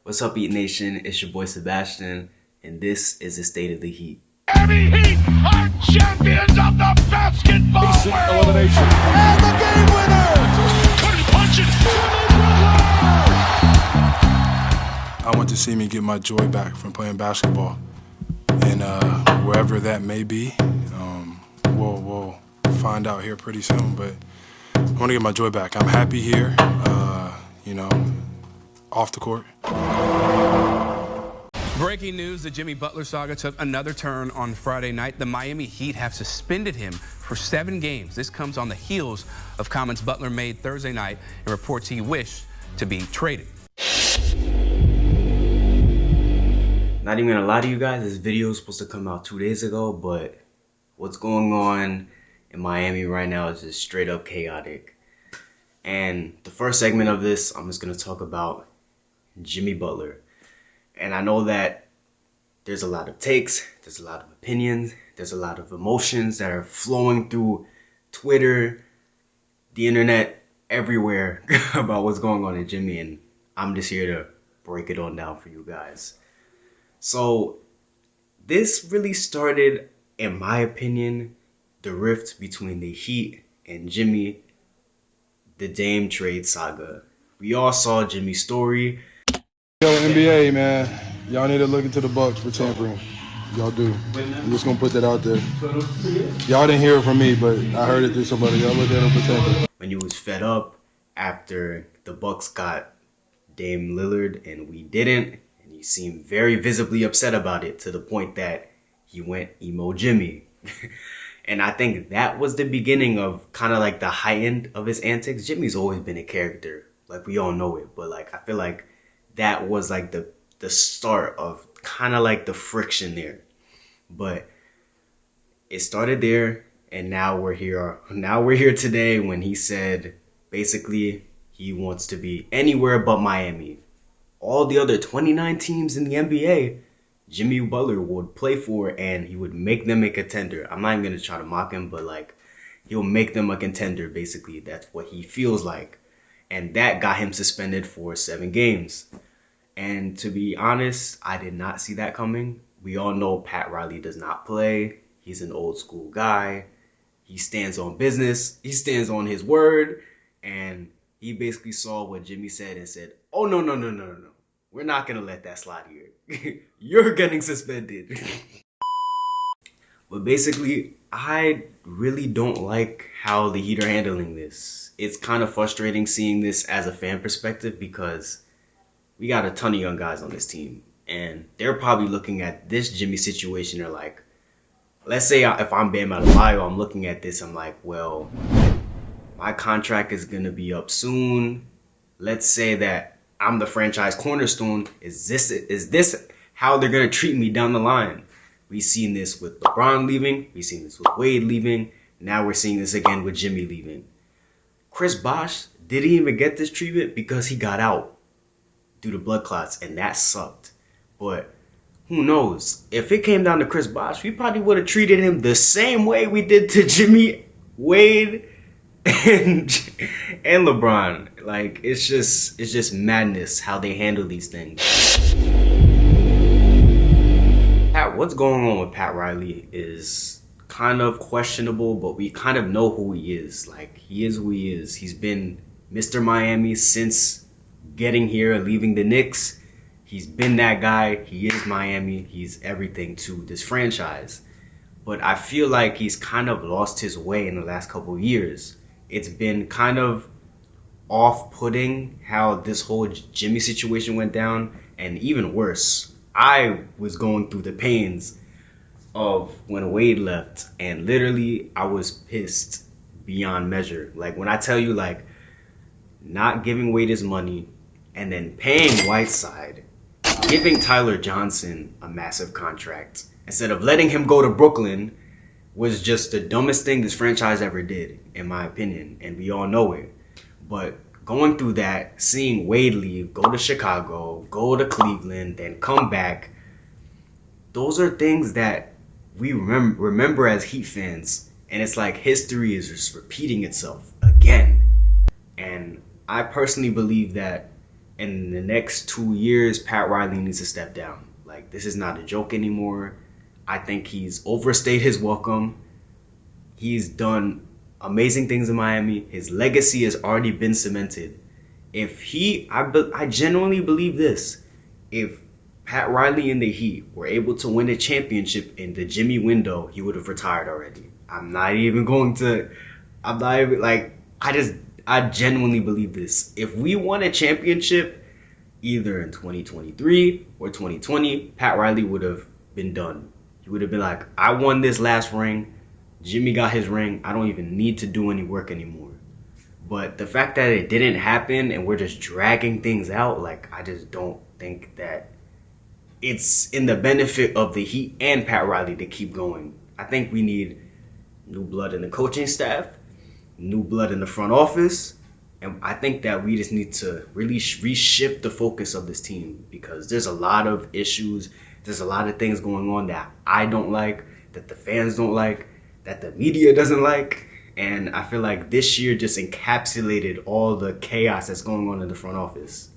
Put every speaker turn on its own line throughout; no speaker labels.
What's up, Heat Nation? It's your boy Sebastian, and this is the State of the Heat.
Miami Heat are champions of the basketball world!
Elimination.
And the game winner! Couldn't punch it!
I want to see me get my joy back from playing basketball. And wherever that may be, we'll find out here pretty soon. But I want to get my joy back. I'm happy here, off the court.
Breaking news, the Jimmy Butler saga took another turn on Friday night. The Miami Heat have suspended him for 7 games. This comes on the heels of comments Butler made Thursday night and reports he wished to be traded.
Not even gonna lie to you guys, this video was supposed to come out 2 days ago, but what's going on in Miami right now is just straight up chaotic. And the first segment of this, I'm just gonna talk about Jimmy Butler. And I know that there's a lot of takes, there's a lot of opinions, there's a lot of emotions that are flowing through Twitter, the internet, everywhere about what's going on in Jimmy, and I'm just here to break it on down for you guys. So this really started, in my opinion, the rift between the Heat and Jimmy, the Dame trade saga. We all saw Jimmy's story.
Yo, NBA, man, y'all need to look into the Bucks for tampering. Y'all do. I'm just gonna put that out there. Y'all didn't hear it from me, but I heard it through somebody. Y'all look at him for tampering.
When you was fed up after the Bucks got Dame Lillard and we didn't, and he seemed very visibly upset about it to the point that he went emo Jimmy. And I think that was the beginning of kind of like the high end of his antics. Jimmy's always been a character, like we all know it, but like I feel like that was like the start of kind of like the friction there. But it started there, and now we're here. Now we're here today when he said basically he wants to be anywhere but Miami. All the other 29 teams in the NBA, Jimmy Butler would play for, and he would make them a contender. I'm not even gonna try to mock him, but like he'll make them a contender. Basically, that's what he feels like, and that got him suspended for 7 games. And to be honest, I did not see that coming. We all know Pat Riley does not play. He's an old school guy. He stands on business. He stands on his word. And he basically saw what Jimmy said and said, oh, no. We're not going to let that slide here. You're getting suspended. But basically, I really don't like how the Heat are handling this. It's kind of frustrating seeing this as a fan perspective because we got a ton of young guys on this team, and they're probably looking at this Jimmy situation. They're like, let's say if I'm Bam Adebayo, I'm looking at this, I'm like, well, my contract is going to be up soon. Let's say that I'm the franchise cornerstone. Is this how they're going to treat me down the line? We've seen this with LeBron leaving. We've seen this with Wade leaving. Now we're seeing this again with Jimmy leaving. Chris Bosh didn't even get this treatment because he got out due to blood clots, and that sucked. But who knows? If it came down to Chris Bosh, we probably would have treated him the same way we did to Jimmy, Wade, and LeBron. Like, it's just madness how they handle these things. What's going on with Pat Riley is kind of questionable, but we kind of know who he is. Like, he is who he is. He's been Mr. Miami since getting here, leaving the Knicks. He's been that guy. He is Miami. He's everything to this franchise. But I feel like he's kind of lost his way in the last couple of years. It's been kind of off-putting how this whole Jimmy situation went down. And even worse, I was going through the pains of when Wade left. And literally, I was pissed beyond measure. Like, when I tell you, like, not giving Wade his money, and then paying Whiteside, giving Tyler Johnson a massive contract instead of letting him go to Brooklyn was just the dumbest thing this franchise ever did, in my opinion. And we all know it. But going through that, seeing Wade leave, go to Chicago, go to Cleveland, then come back, those are things that we remember as Heat fans. And it's like history is just repeating itself again. And I personally believe that in the next 2 years, Pat Riley needs to step down. Like, this is not a joke anymore. I think he's overstayed his welcome. He's done amazing things in Miami. His legacy has already been cemented. I genuinely believe this. If Pat Riley and the Heat were able to win a championship in the Jimmy window, he would have retired already. I genuinely believe this. If we won a championship either in 2023 or 2020, Pat Riley would have been done. He would have been like, I won this last ring. Jimmy got his ring. I don't even need to do any work anymore. But the fact that it didn't happen and we're just dragging things out, like, I just don't think that it's in the benefit of the Heat and Pat Riley to keep going. I think we need new blood in the coaching staff, new blood in the front office, and I think that we just need to really reshift the focus of this team, because there's a lot of issues, there's a lot of things going on that I don't like, that the fans don't like, that the media doesn't like, and I feel like this year just encapsulated all the chaos that's going on in the front office.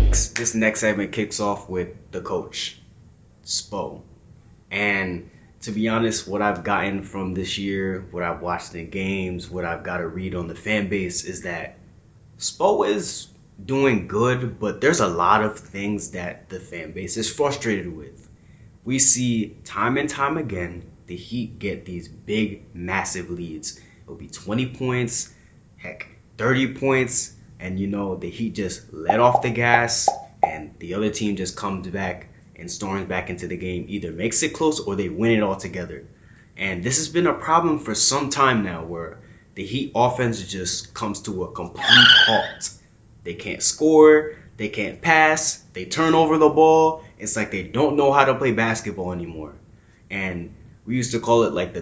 This next segment kicks off with the coach, Spo. And to be honest, what I've gotten from this year, what I've watched in games, what I've got to read on the fan base is that Spo is doing good, but there's a lot of things that the fan base is frustrated with. We see time and time again, the Heat get these big, massive leads. It'll be 20 points, heck, 30 points, and the Heat just let off the gas, and the other team just comes back and storms back into the game, either makes it close or they win it all together. And this has been a problem for some time now, where the Heat offense just comes to a complete halt. They can't score, they can't pass, they turn over the ball. It's like they don't know how to play basketball anymore. And we used to call it like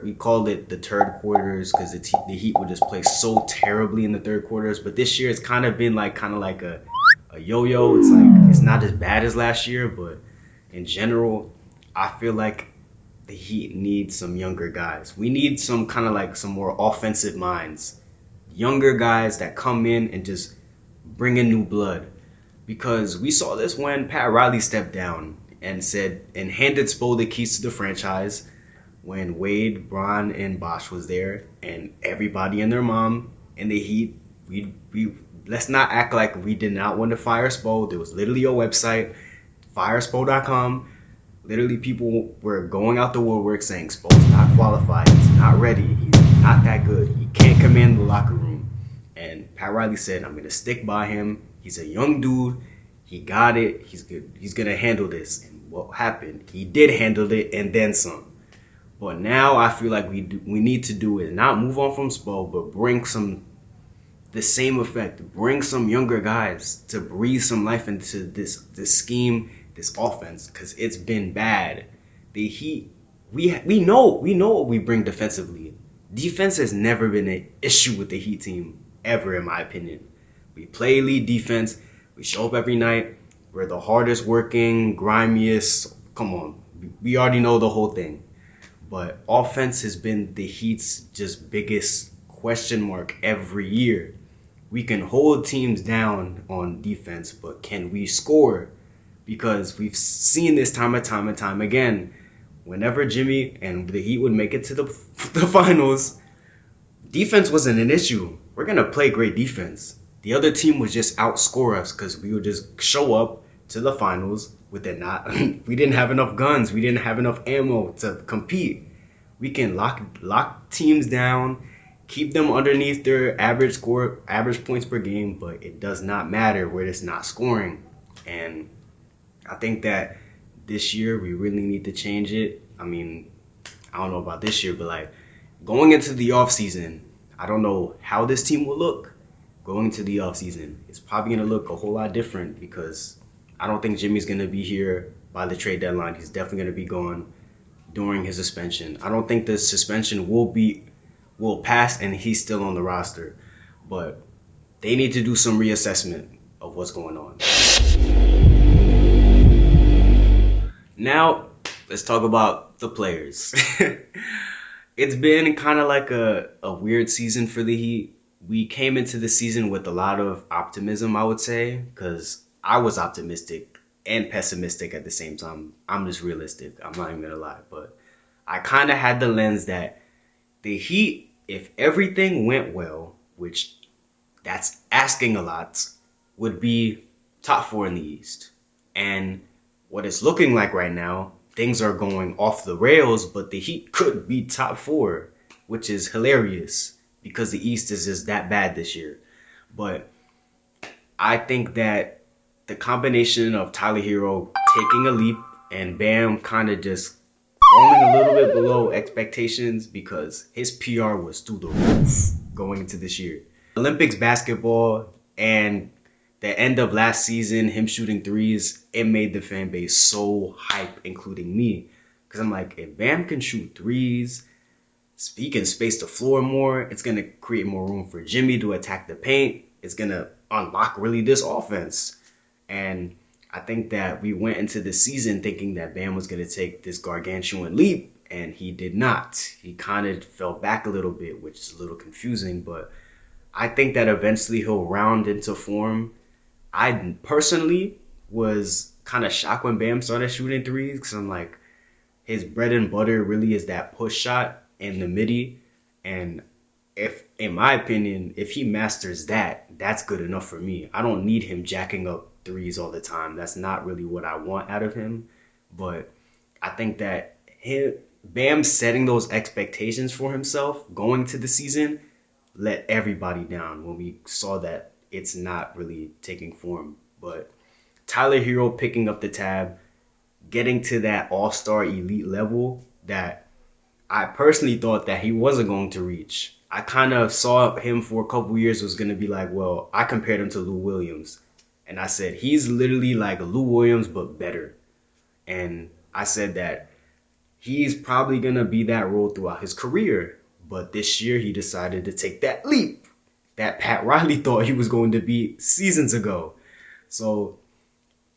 we called it the third quarters, because the Heat would just play so terribly in the third quarters. But this year it's kind of like a yo-yo. It's like it's not as bad as last year, but in general, I feel like the Heat need some younger guys. We need some more offensive minds. Younger guys that come in and just bring in new blood. Because we saw this when Pat Riley stepped down and handed Spo the keys to the franchise, when Wade, Bron, and Bosh was there, and everybody and their mom in the Heat, we let's not act like we did not want to fire Spo. There was literally a website, firespo.com. Literally, people were going out the woodwork saying Spo's not qualified, he's not ready, he's not that good, he can't command the locker room. And Pat Riley said, I'm going to stick by him. He's a young dude. He got it. He's good. He's going to handle this. And what happened? He did handle it and then some. But now I feel like we need to do is not move on from Spo, but bring the same effect. Bring some younger guys to breathe some life into this scheme, this offense, because it's been bad. The Heat, we know what we bring defensively. Defense has never been an issue with the Heat team, ever, in my opinion. We play elite defense. We show up every night. We're the hardest working, grimiest. Come on. We already know the whole thing. But offense has been the Heat's just biggest question mark every year. We can hold teams down on defense, but can we score? Because we've seen this time and time again. Whenever Jimmy and the Heat would make it to the finals, defense wasn't an issue. We're going to play great defense. The other team would just outscore us because we would just show up to the finals with it not. We didn't have enough guns. We didn't have enough ammo to compete. We can lock teams down, keep them underneath their average points per game, but it does not matter. We're just not scoring. And I think that this year we really need to change it. I mean, I don't know about this year, but like going into the offseason, I don't know how this team will look going into the offseason. It's probably going to look a whole lot different because I don't think Jimmy's going to be here by the trade deadline. He's definitely going to be gone during his suspension. I don't think the suspension will pass and he's still on the roster. But they need to do some reassessment of what's going on. Now, let's talk about the players. It's been kind of like a weird season for the Heat. we came into the season with a lot of optimism, I would say, because I was optimistic and pessimistic at the same time. I'm just realistic. I'm not even going to lie. But I kind of had the lens that the Heat, if everything went well, which that's asking a lot, would be top 4 in the East. And what it's looking like right now, things are going off the rails, but the Heat could be top 4, which is hilarious because the East is just that bad this year. But I think that the combination of Tyler Hero taking a leap and Bam kind of just falling a little bit below expectations because his PR was through the roof going into this year. Olympics basketball and the end of last season, him shooting threes, it made the fan base so hype, including me. Because I'm like, if Bam can shoot threes, he can space the floor more, it's going to create more room for Jimmy to attack the paint. It's going to unlock really this offense. And I think that we went into the season thinking that Bam was going to take this gargantuan leap, and he did not. He kind of fell back a little bit, which is a little confusing, but I think that eventually he'll round into form. I personally was kind of shocked when Bam started shooting threes because I'm like, his bread and butter really is that push shot in the midi. And if, in my opinion, if he masters that, that's good enough for me. I don't need him jacking up threes all the time. That's not really what I want out of him. But I think that Bam setting those expectations for himself going to the season let everybody down when we saw that it's not really taking form. But Tyler Hero picking up the tab, getting to that all-star elite level that I personally thought that he wasn't going to reach. I kind of saw him for a couple years was going to be like, well, I compared him to Lou Williams. And I said, he's literally like Lou Williams, but better. And I said that he's probably going to be that role throughout his career. But this year he decided to take that leap that Pat Riley thought he was going to be seasons ago. So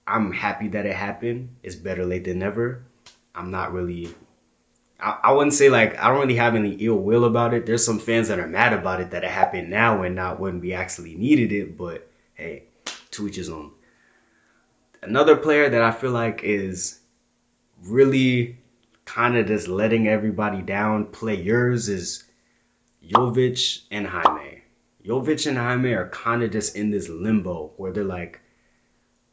I'm happy that it happened. It's better late than never. I'm not really... I wouldn't say like I don't really have any ill will about it. There's some fans that are mad about it that it happened now and not when we actually needed it. But hey, to each his own. Another player that I feel like is really kind of just letting everybody down, players, is Jovic and Jaime. Jovic and Jaime are kind of just in this limbo where they're like,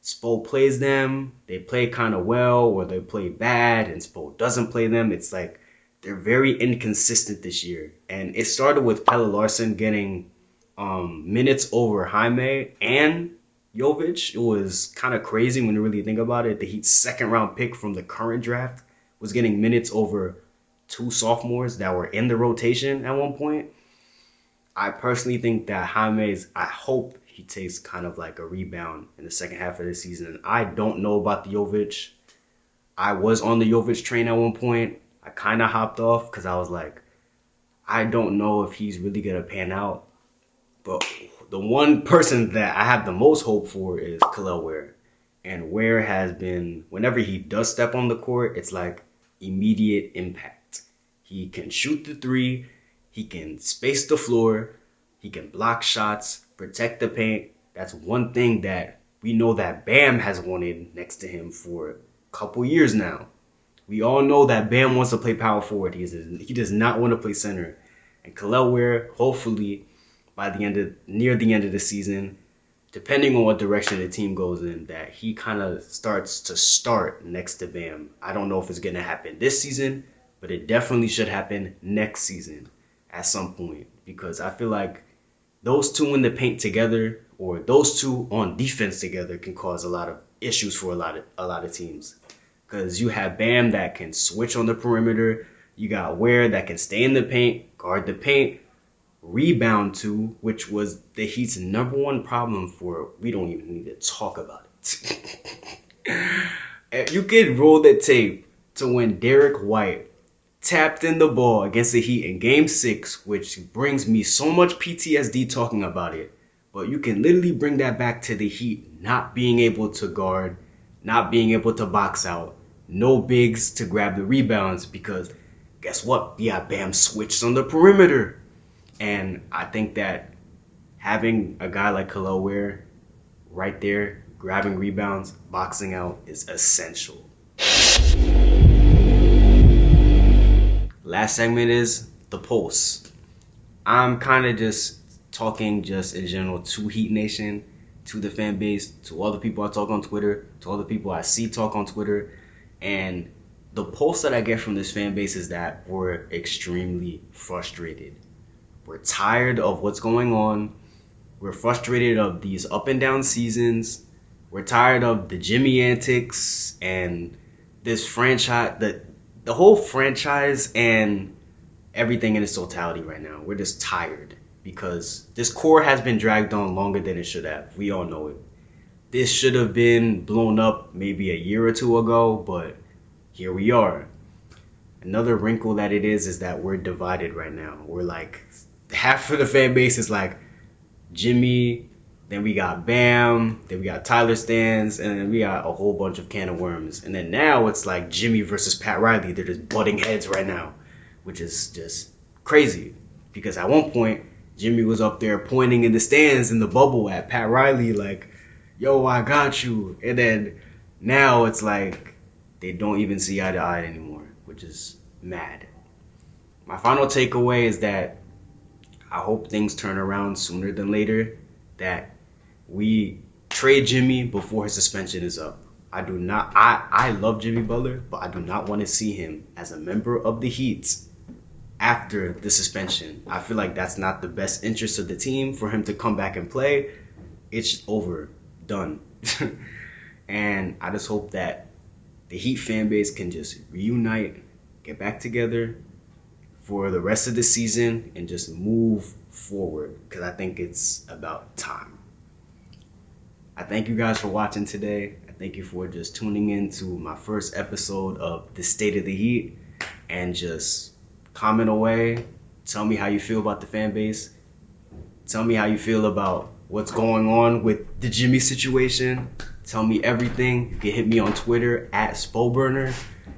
Spo plays them, they play kind of well, or they play bad, and Spo doesn't play them. It's like they're very inconsistent this year. And it started with Pelle Larsson getting minutes over Jaime and Jovic. It was kind of crazy when you really think about it. The Heat's second-round pick from the current draft was getting minutes over 2 sophomores that were in the rotation at one point. I personally think that I hope he takes kind of like a rebound in the second half of the season. I don't know about the Jovic. I was on the Jovic train at one point. I kind of hopped off because I was like, I don't know if he's really going to pan out. But the one person that I have the most hope for is Kel'el Ware. And Ware has been, whenever he does step on the court, it's like immediate impact. He can shoot the three. He can space the floor. He can block shots, protect the paint. That's one thing that we know that Bam has wanted next to him for a couple years now. We all know that Bam wants to play power forward. He does not want to play center. And Kel'el Ware, hopefully, near the end of the season, depending on what direction the team goes in, that he kind of starts to start next to Bam. I don't know if it's going to happen this season, but it definitely should happen next season at some point. Because I feel like those two in the paint together, or those two on defense together, can cause a lot of issues for a lot of teams. Because you have Bam that can switch on the perimeter. You got Ware that can stay in the paint, guard the paint, rebound too, which was the Heat's number one problem for. We don't even need to talk about it. You could roll the tape to when Derek White tapped in the ball against the Heat in Game 6, which brings me so much PTSD talking about it. But you can literally bring that back to the Heat not being able to guard, not being able to box out, no bigs to grab the rebounds because guess what? Yeah, Bam switched on the perimeter. And I think that having a guy like Khalil Ware right there, grabbing rebounds, boxing out is essential. Last segment is the pulse. I'm kind of just talking just in general to Heat Nation, to the fan base, to all the people I talk on Twitter, to all the people I see talk on Twitter. And the pulse that I get from this fan base is that we're extremely frustrated. We're tired of what's going on. We're frustrated of these up and down seasons. We're tired of the Jimmy antics and this franchise, the whole franchise and everything in its totality right now. We're just tired because this core has been dragged on longer than it should have. We all know it. This should have been blown up maybe a year or two ago, but here we are. Another wrinkle that it is that we're divided right now. We're like, half of the fan base is like Jimmy, then we got Bam, then we got Tyler Stans, and then we got a whole bunch of can of worms. And then now it's like Jimmy versus Pat Riley. They're just butting heads right now, which is just crazy. Because at one point, Jimmy was up there pointing in the stands in the bubble at Pat Riley like, yo, I got you. And then now it's like they don't even see eye to eye anymore, which is mad. My final takeaway is that I hope things turn around sooner than later, that we trade Jimmy before his suspension is up. I love Jimmy Butler, but I do not want to see him as a member of the Heat after the suspension. I feel like that's not the best interest of the team for him to come back and play. It's over. Done. And I just hope that the Heat fan base can just reunite, get back together for the rest of the season and just move forward, because I think it's about time. I thank you guys for watching today. I thank you for just tuning in to my first episode of The State of the Heat, and just comment away. Tell me how you feel about the fan base. Tell me how you feel about what's going on with the Jimmy situation. Tell me everything. You can hit me on Twitter at Spoburner.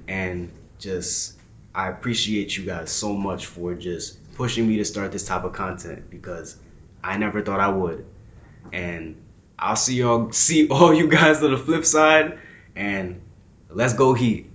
And just, I appreciate you guys so much for just pushing me to start this type of content, because I never thought I would. And I'll see all you guys on the flip side, and let's go Heat.